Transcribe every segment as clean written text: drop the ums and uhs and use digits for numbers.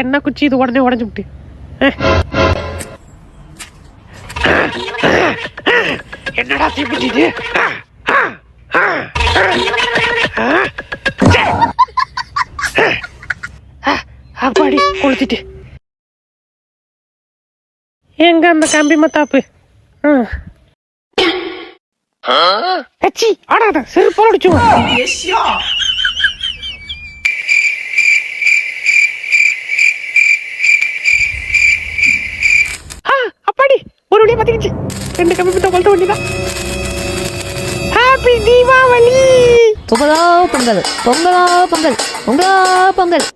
என்ன குச்சி இது உடனே உடஞ்சு விட்டு. என்னடா தீப்பிட்டு இது? அப்பாடி கொளுத்திட்டு எங்க அந்த கம்பி மத்தாப்பு? கச்சி ஆடாத செருப்பால் அடிச்சுவோம். அப்பாடி ஒரு வழியா பாத்தீங்க. 2 கம்பி மத்தா கொளுத்த வேண்டியதா. ஹாப்பி தீபாவளி. பொங்கலோ பொங்கல், பொங்கலோ பொங்கல், பொங்கலோ பொங்கல்.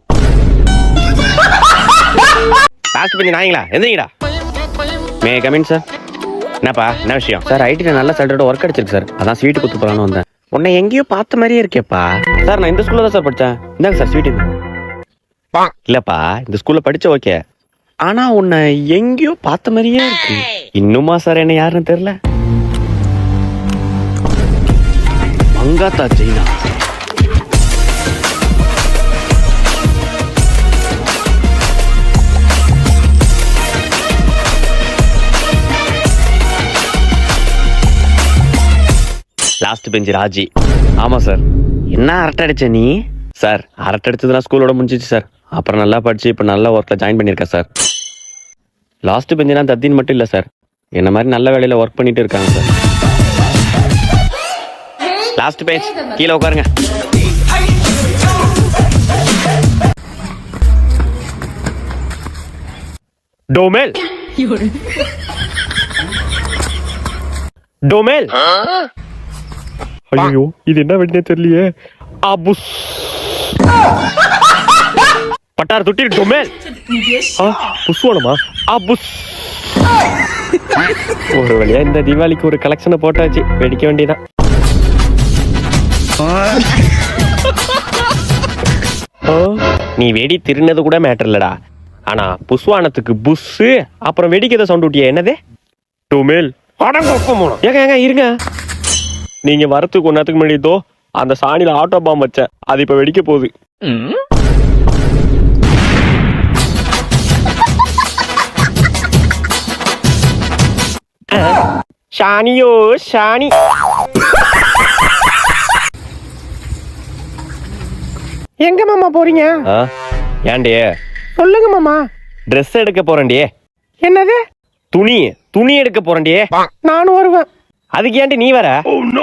லாஸ்ட் பண்ணி நாயங்களா எந்திரிங்கடா. May come in sir. என்னப்பா என்ன விஷயம்? சார் ஐடில நல்ல சேலரியோட ஒர்க் அடிச்சிருக்கு சார், அதான் ஸ்வீட் குத்து போலான்னு வந்தேன். உன்னை எங்கேயோ பார்த்த மாதிரியே இருக்கேப்பா. சார் நான் இந்த ஸ்கூல்ல தான் சார் படித்தேன். இந்தாங்க சார் ஸ்வீட். இல்லப்பா இந்த ஸ்கூல்ல படிச்ச ஓகே, ஆனா உன்னை எங்கேயோ பார்த்த மாதிரியே இருக்கு. இன்னுமா சார் என்ன யாருன்னு தெரியல? மங்காத்தா ஜெயினா. Last bench Raji. ஆமா சார். என்ன அரட்டை அடிச்ச நீ? சார் அரட்டை அடிச்சதுனா ஸ்கூலோட முடிஞ்சிச்சு சார். அப்புறம் நல்லா படிச்சு இப்ப நல்ல ஒர்க்ல ஜாயின் பண்ணிருக்கேன் சார். லாஸ்ட் பெஞ்சுனா தத்தின்னு மட்டும் இல்ல சார், என்ன மாதிரி நல்ல வேலையில ஒர்க் பண்ணிட்டு இருக்காங்க சார். லாஸ்ட் பெஞ்ச் கீழே உட்காருங்க. டோமேல் டோமேல். ஐயோ இது என்ன வெடினே தெரியலையே. அபுஸ் பட்டார் தொட்டி டொமேல். புஷ்வானமா? அபுஸ். ஒரு வழியா இந்த தீபாவளிக்கு ஒரு கலெக்ஷனை போட்டாச்சு, வெடிக்க வேண்டியதான். நீ வெடி திருநது கூட மேட்டர் இல்லடா, ஆனா புஷ்வானத்துக்கு புஷ் அப்புறம் வெடிக்கத சவுண்ட் விட்டியா? என்னது டொமேல்? ஏங்க ஏங்க இருங்க, நீங்க வரத்துக்கு ஒன்னத்துக்கு முன்னாடிதோ அந்த சாணியில ஆட்டோ பாம் வச்சேன், அது இப்ப வெடிக்க போகுது. சாணியோ சாணி. எங்க மாமா போறீங்க? ஏண்டே சொல்லுங்க மாமா. ட்ரெஸ் எடுக்க போறேன்டியே. என்னது? துணி எடுக்க போறேன்டியே. நானும் வருவேன். அதுக்கு ஏன்டி நீ வர?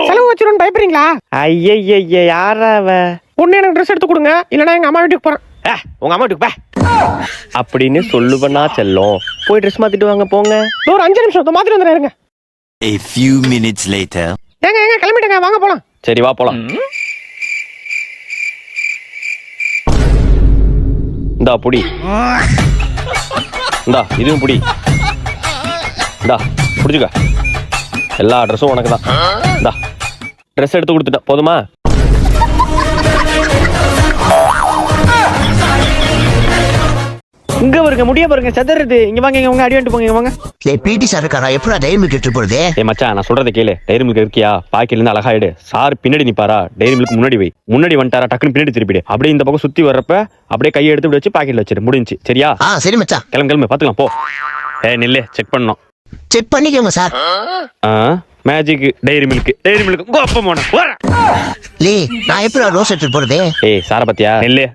செலவு வச்சிருன்னு பயப்படுறீங்களா? ஐய யாரா அவ? ஒண்ணு எனக்கு ட்ரெஸ் எடுத்து கொடுங்க, இல்லனா எங்க அம்மா வீட்டுக்கு போறேன். உங்க அம்மா வீட்டுக்கு பா அப்படின்னு சொல்லுவனா செல்லும். போய் ட்ரெஸ் மாத்திட்டு வாங்க போங்க. ஒரு 5 நிமிஷம் மாத்திட்டு வந்துடுறேங்க. A few minutes later. ஏங்க கிளம்பிட்டேங்க, வாங்க போலாம். சரி வா போலாம். இந்தா புடி, இந்தா இதுவும் புடி, இந்தா புடிச்சுக்க. எல்லா ட்ரெஸ்ஸும் உனக்கு தான். இந்தா ட்ரெஸ் எடுத்து கொடுத்துட்டேன், போதுமா? இங்க பாருங்க, முடிய பாருங்க செதறது. இங்க வாங்க, இங்க அடி வாங்கிட்டு போங்க. இங்க வாங்க. பிடி சார் இருக்காரா? எப்படா டைரி மில்க் எடுத்து போறது? மச்சான் நான் சொல்றதை கேளு. டைரி மில்க் இருக்கியா? பாக்கெட்ல இருந்து அழகா எடு. சார் பின்னாடி நிப்பாரா, டைரி மில்க் முன்னாடி வை. முன்னாடி வந்துட்டாரா டக்குன்னு பின்னாடி திருப்பிடு. அப்படியே இந்த பக்கம் சுத்தி வர்றப்ப அப்படியே கையை எடுத்து இப்படி வச்சு பாக்கெட்ல வச்சிரு. முடிஞ்சு. சரியா? சரி மச்சான். கிளம்பு பாத்துக்கலாம் போ. நில்லு, செக் பண்ணணும். செக் பண்ணிக்கோங்க சார். மேஜிக் டைரி மில்க் கோப்பமான லே, நான் எப்படா ரோஸ் எடுத்து போறது? சார பத்தியா? நில்லு.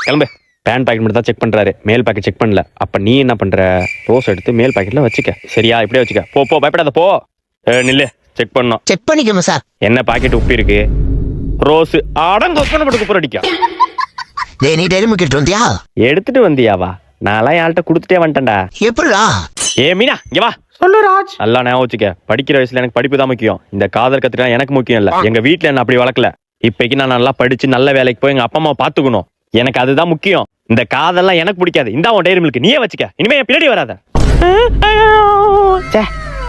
கிளம்பு. பேன் பாக்கெட் மட்டும் தான் செக் பண்றாரு, மேல் பாக்கெட் செக் பண்ணல. அப்ப நீ என்ன பண்ற? ரோஸ் எடுத்து மேல் பாக்கெட்ல வச்சுக்க. சரியா? இப்படியே வச்சுக்க. போ பயப்படாத போ. நில்லு, செக் பண்ணோம். செக் பண்ணிக்கோங்க சார். என்ன பாக்கெட் உப்பி இருக்கு? ரோஸ் அடங்கொப்பனப்பட்டு குப்புற அடிக்கா. டேய், நீ டைரி மில்க் எடுத்து வந்தியா? எடுத்துட்டு வந்தியாவா? நான்லாம் யார்கிட்ட கொடுத்துட்டே வந்துட்டேன்டா. எப்படா? மீனா இங்க வா. சொல்லு ராஜ். நல்லா ஞாபகம் வச்சுக்க. படிக்கிற வயசுல எனக்கு படிப்பு தான் முக்கியம். இந்த காதல் கத்துட்டா எனக்கு முக்கியம் இல்ல. எங்க வீட்டுல என்ன அப்படி வளர்க்கல. இப்பைக்கு நான் நல்லா படிச்சு நல்ல வேலைக்கு போய் எங்க அப்பா அம்மா பாத்துக்கணும். எனக்கு அதுதான் முக்கியம். இந்த காதெல்லாம் எனக்கு பிடிக்காது. இந்த உன் டைரி மில்க் நீயே வச்சுக்க. இனிமே என் பின்னாடி வராத.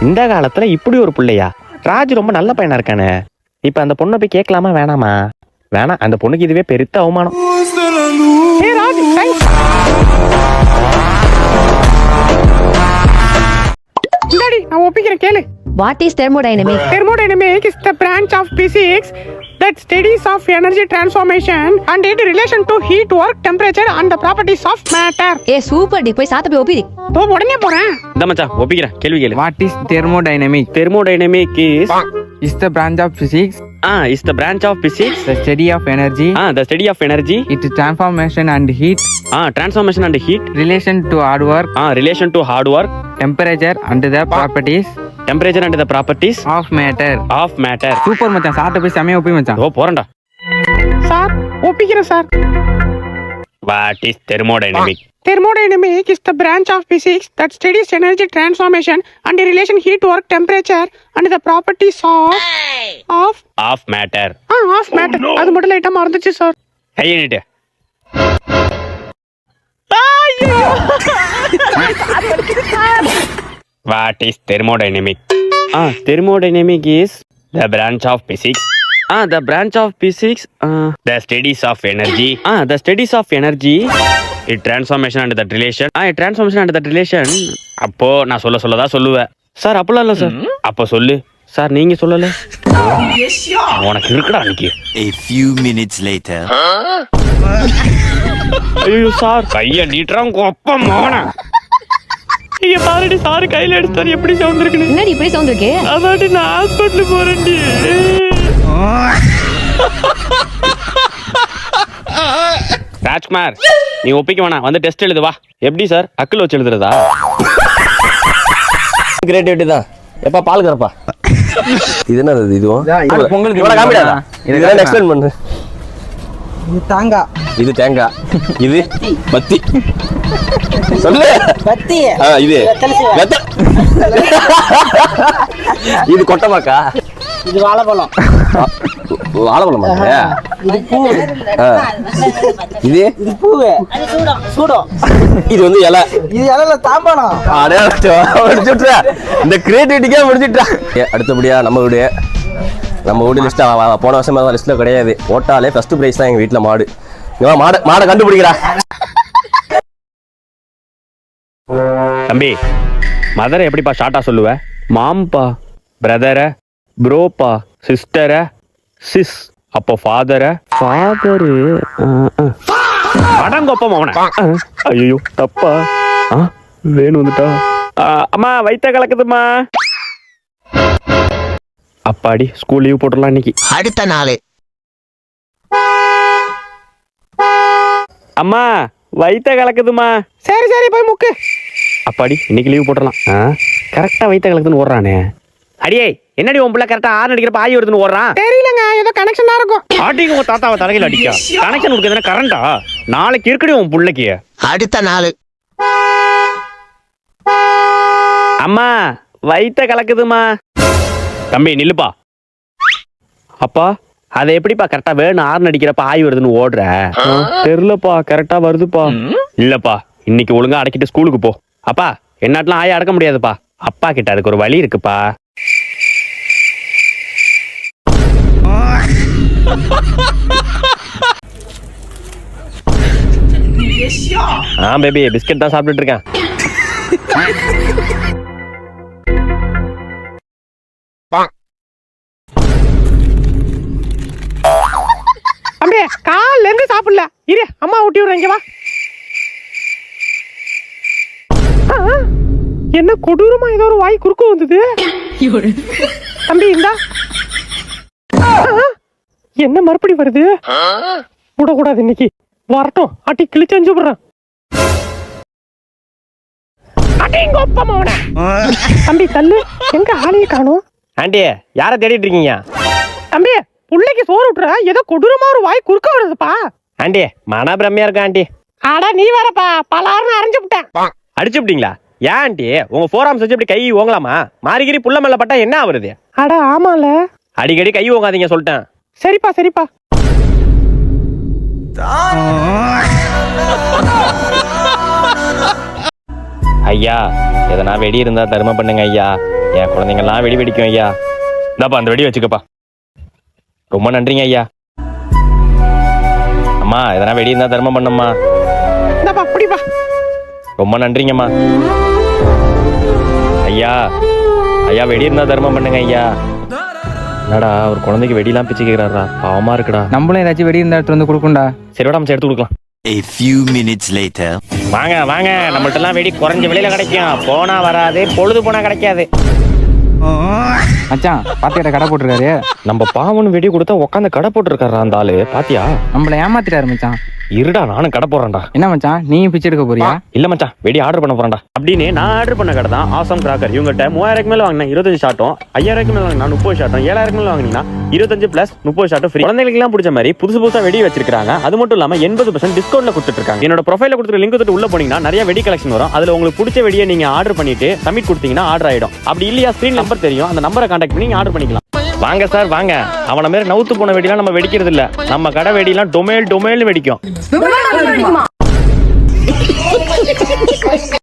இந்த காலத்துல இப்படி ஒரு பிள்ளையா? ராஜ் ரொம்ப நல்ல பையனா இருக்கானே. இப்ப அந்த பொண்ணை போய் கேட்கலாமா வேணாமா? வேணாம். அந்த பொண்ணுக்கு இதுவே பெருத்த அவமானம். நான் ஒப்பிக்கிறேன் கேளு. What is thermodynamics? Thermodynamics is the branch of physics that that studies of energy transformation and its relation to heat, work, temperature and the properties of matter. ஏ சூப்பர் டி, போய் சாத்த போய் ஒப்பிடி. தோ உடனே போறேன். இந்த மச்சான் ஒப்பிக்கிறேன், கேள்வி கேளு. What is thermodynamic? Thermodynamic Is the branch of physics, is the branch of physics. the study of energy, The study of energy. its transformation and heat, Transformation and heat. relation to hard work, Relation to hard work. temperature and the properties Temperature and the properties of matter. of matter. Super மச்சான், சாத்த போய் செமையா ஒப்பி மச்சான். ஓ போறேன்டா. Sir ஒப்பிக்கிறேன் sir. What is thermodynamic? Thermodynamic is the branch of physics that studies energy transformation and the relation heat, work, temperature and the properties of Of matter. of matter. அது மட்டும் லைட்டா மறந்துச்சு சார். கையிட்டு. What is thermodynamic? Thermodynamic is the branch of physics. The branch of physics. The studies of energy. The studies of energy. It transformation and that relation. Transformation and that relation. அப்போ நான் சொல்லதான் சொல்லுவேன். Sir அப்பலாம் இல்ல sir. அப்போ சொல்லு. Sir நீங்க சொல்லல. உனக்கு இருக்குடா அன்னைக்கு. A few minutes later. ஐயோ சார் கைய நீட்டுறான் கொப்ப மோன. இங்க பாருடி சார் கையில எடுத்தாரு எப்படி சவுண்ட் இருக்குன்னு. என்னடி இப்படி சவுண்ட் இருக்கே? அதாடி நான் ஹாஸ்பிடல் போறேன்டி. ராஜ்குமார் நீ ஒப்பிக்க வேணாம், வந்து டெஸ்ட் எழுது வா. எப்படி சார் அக்கல் வச்சு எழுதுறதா? கிரியேட்டிவிட்டி தான். எப்பா பால் கறப்பா. இது என்ன இதுவும் பொங்கலுக்கு இவ்வளவு காமிடாதா? இதெல்லாம் எக்ஸ்பிளைன் பண்ணு. இது தேங்காய், இது தேங்காய், இது பத்தி. சொல்லு பத்தி. இது வெத்த. இது கொட்டமாக்கா. இது வாழைப்பழம். வாழைப்பழமா? இது பூ. இது இது பூவு. அது சூடம். சூடம். இது வந்து இலை. இது இலையில தாம்பானம். அடே முடிச்சுட்டா. இந்த கிரியேட்டிவிட்டிக்கே முடிச்சுட்டா. அடுத்தபடியா நம்ம வீடு லிஸ்ட் போன வருஷம் லிஸ்ட்ல கிடையாது. ஓட்டாலே ஃபர்ஸ்ட் பிரைஸ் தான் எங்க வீட்டுல மாடு. மாடை கண்டுபிடிக்கிறா. தம்பி மதரை எப்படிப்பா ஷார்ட்டா சொல்லுவ? மாம்பா, பிரதர, ப்ரோப்பா, சிஸ்டர, சிஸ், அப்போ ஃபாதர, ஃபாதரு அடங்கொப்பம் அவன. ஐயோ தப்பா. வேணும் வந்துட்டா. அம்மா வயித்த கலக்குதுமா. அப்பாடி ஸ்கூல் லீவ் போட்டுடலாம் இன்னைக்கு. அடுத்த நாள் அம்மா வயித்த கலக்குதுமா. சரி சரி போய் முக்கு. அப்பாடி இன்னைக்கு லீவ் போட்டுடலாம். கரெக்டா வயித்த கலக்குதுன்னு ஓடுறானே. அடியே என்னடி உன் பிள்ளை கரெக்டா ஆறு அடிக்கிறப்ப ஆயி வருதுன்னு ஓடுறான்? தெரியலங்க, ஏதோ கனெக்ஷனா இருக்கும். ஆட்டிங்க உங்க தாத்தாவை தலையில அடிக்க. கனெக்ஷன் கொடுக்குதுன்னா கரண்டா? நாளைக்கு இருக்கடி உன் பிள்ளைக்கு. அடுத்த நாள் அம்மா வயித்த கலக்குதுமா. தம்பி நில்லுப்பா. அப்பா அதை எப்படிப்பா கரெக்டா வேணும் ஆறு அடிக்கிறப்ப ஆய் வருதுன்னு ஓடுற? தெரியலப்பா, கரெக்டா வருதுப்பா. இல்லப்பா இன்னைக்கு ஒழுங்கா அடக்கிட்டு ஸ்கூலுக்கு போ. அப்பா என்னாட்டெல்லாம் ஆய அடக்க முடியாதுப்பா. அப்பா கிட்ட அதுக்கு ஒரு வழி இருக்குப்பா. பேபி பிஸ்கட் தான் சாப்பிட்டுட்டு இருக்கேன். அப்படியே கால்ல இருந்து சாப்பிடல. இரு அம்மா ஊட்டி விடுறேன். இங்க வா. என்ன கொடூரமா ஏதோ ஒரு வாய் குறுக்க வந்தது. தம்பி இந்தா. என்ன மறுபடி வருது? விடக்கூடாது இன்னைக்கு. வரட்டும் அட்டி கிழிச்சு அஞ்சு விடுறேன். தம்பி தள்ளு. எங்க ஆளையே காணும்? ஆண்டி யார தேடிட்டு இருக்கீங்க? தம்பி புள்ளைக்கு சோறு விட்டுற ஏதோ கொடூரமா ஒரு வாய் குறுக்க வருதுப்பா. ஆண்டி மன பிரம்மையா இருக்கா ஆண்டி. ஆடா நீ வரப்பா, பலாருன்னு அரைஞ்சு விட்டேன். அடிச்சு விட்டீங்களா? ஏன் ஆண்டி உங்க ஃபோராம்ஸ் வச்சு இப்படி கை ஓங்கலாமா? மாறிகிரி புள்ள மேல பட்டா என்ன ஆகுறது? அட ஆமால. அடிக்கடி கை ஓங்காதீங்க சொல்லிட்டேன். சரிப்பா சரிப்பா. ஐயா எதனா வெடி இருந்தா தர்மம் பண்ணுங்க ஐயா. என் குழந்தைங்கலாம் வெடி வெடிக்கும் ஐயா. இந்தாப்பா அந்த வெடி வச்சுக்கப்பா. ரொம்ப நன்றிங்க ஐயா. அம்மா எதனா வெடி இருந்தா தர்மம் பண்ணம்மா. இந்தாப்பா புடிப்பா. ரொம்ப நன்றிங்கம்மா. ஐயா ஐயா வெடி இருந்தா தர்மம் பண்ணுங்க ஐயா. என்னடா ஒரு குழந்தைக்கு வெடிலாம் பிச்சு கேக்குறாரா, பாவமா இருக்குடா. நம்மளும் ஏதாச்சும் வெடி இருந்தா எடுத்து வந்து கொடுக்கும்டா. சரி விட எடுத்து கொடுக்கலாம். A few minutes later. வாங்க வாங்க, நம்மள்ட்ட எல்லாம் வெடி குறைஞ்ச விலையில கிடைக்கும். போனா வராது, பொழுது போனா கிடைக்காது. மச்சான் பாத்தியாடா கடை போட்டிருக்காரு. நம்ம பாவனு வெடி கொடுத்தா உட்காந்து கடை போட்டுருக்காரா அந்த ஆளு, பாத்தியா? நம்மள ஏமாத்திட்டாரு மச்சான். இருடா நானும் கடை போடுறேன்டா. என்ன மச்சான் நீயும் பிச்சை எடுக்க போறியா? இல்ல மச்சான், வெடி ஆர்டர் பண்ண போறேன்டா. அப்படின்னு நான் ஆர்டர் பண்ண கடை தான் ஆசம் கிராக்கர். இவங்ககிட்ட 3000 மேல வாங்கினா 25 ஷாட்டும், 5000 மேல வாங்கினா 30 ஷாட்டும், 7000 மேல வாங்கினா 25 பிளஸ் 30 ஷாட்டும் ஃப்ரீ. குழந்தைகளுக்கு எல்லாம் பிடிச்ச மாதிரி புதுசு புதுசா வெடி வச்சிருக்காங்க. அது மட்டும் இல்லாம 80% டிஸ்கவுண்ட்ல கொடுத்துட்டு இருக்காங்க. என்னோட ப்ரொஃபைல கொடுத்துருக்க லிங்க் தொட்டு உள்ள போனீங்கன்னா நிறைய வெடி கலெக்ஷன் வரும். அதுல உங்களுக்கு பிடிச்ச வெடியை நீங்க ஆர்டர் பண்ணிட்டு சப்மிட் கொடுத்தீங்கன்னா ஆர்டர் ஆயிடும். அப்படி இல்லையா ஸ்கிரீன் நம்பர் தெரியும், அந்த நம்பரை கான்டாக்ட் பண்ணி ஆர்டர் பண்ணிக்கலாம். வாங்க சார் வாங்க, அவன மாதிரி நவுத்து போன வெடிலாம் நம்ம வெடிக்கிறது இல்ல. நம்ம கடை வெடிலாம் டொமேல் டொமேல்னு வெடிக்கும்.